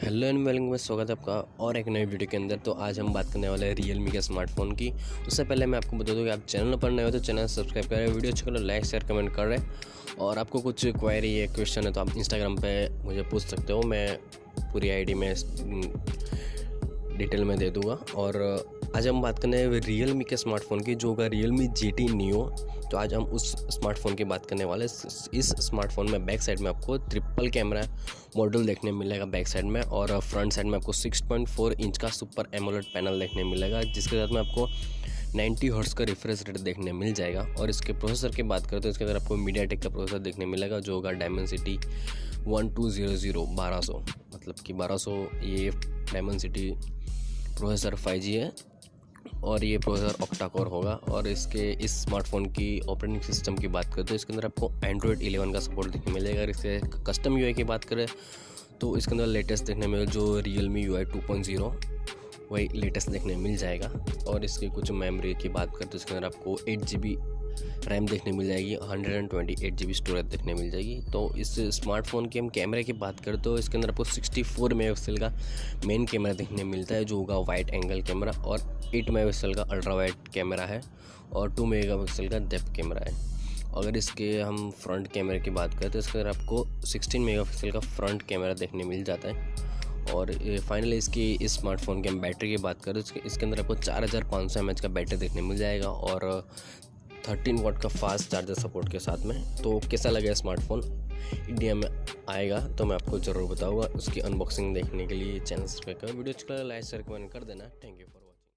Hello and welcome में स्वागत है आपका और एक नई वीडियो के अंदर। तो आज हम बात करने वाले हैं Realme के स्मार्टफ़ोन की। उससे पहले मैं आपको बता दूं कि आप चैनल पर नए हो तो चैनल सब्सक्राइब करें, वीडियो अच्छा करो, लाइक शेयर कमेंट कर रहे हैं। और आपको कुछ क्वेरी है, क्वेश्चन है तो आप इंस्टाग्राम पे मुझे पूछ सकते हो, मैं पूरी आईडी में डिटेल में दे दूँगा। और आज हम बात करने हैं Realme के स्मार्टफ़ोन की, जो होगा Realme GT Neo। तो आज हम उस स्मार्टफ़ोन की बात करने वाले। इस स्मार्टफ़ोन में बैक साइड में आपको ट्रिपल कैमरा मॉडल देखने मिलेगा बैक साइड में, और फ्रंट साइड में आपको 6.4 इंच का सुपर एमोलेड पैनल देखने मिलेगा, जिसके साथ में आपको 90 हर्ट्ज़ का रिफ्रेश रेट देखने मिल जाएगा। और इसके प्रोसेसर की बात करें तो इसके अंदर आपको मीडियाटेक का प्रोसेसर देखने मिलेगा, जो होगा डायमेंसिटी 1200 मतलब कि 1200 ये डायमेंसिटी प्रोसेसर 5G है, और ये प्रोसेसर ऑक्टा कोर होगा। और इसके इस स्मार्टफोन की ऑपरेटिंग सिस्टम की बात करें तो इसके अंदर आपको एंड्रॉयड 11 का सपोर्ट देखने मिलेगा। अगर इसके कस्टम यूआई की बात करें तो इसके अंदर लेटेस्ट देखने मिलेगा, जो Realme UI 2.0 वही लेटेस्ट देखने मिल जाएगा। और इसकी कुछ मेमोरी की बात करें तो इसके अंदर आपको 8GB रैम देखने मिल जाएगी, 128GB स्टोरेज देखने मिल जाएगी। तो इस स्मार्टफोन की हम कैमरे की बात करें तो इसके अंदर आपको 64 मेगापिक्सल का मेन कैमरा देखने मिलता है, जो होगा वाइड एंगल कैमरा, और 8 मेगापिक्सल का अल्ट्रा वाइड कैमरा है, और 2 मेगापिक्सल का डेप्थ कैमरा है। अगर इसके हम फ्रंट कैमरे की बात करें तो इसके अंदर आपको 16 मेगापिक्सल का फ्रंट कैमरा देखने मिल जाता है। और फाइनली इसकी इस स्मार्टफोन की हम बैटरी की बात करें तो इसके अंदर आपको 4500 mAh का बैटरी देखने मिल जाएगा, और 13 वाट का फास्ट चार्जर सपोर्ट के साथ में। तो कैसा लगा स्मार्टफोन, इंडिया में आएगा तो मैं आपको ज़रूर बताऊंगा। उसकी अनबॉक्सिंग देखने के लिए चैनल सब्सक्राइब करें, वीडियो अच्छा लगा लाइक शेयर कमेंट कर देना। Thank you for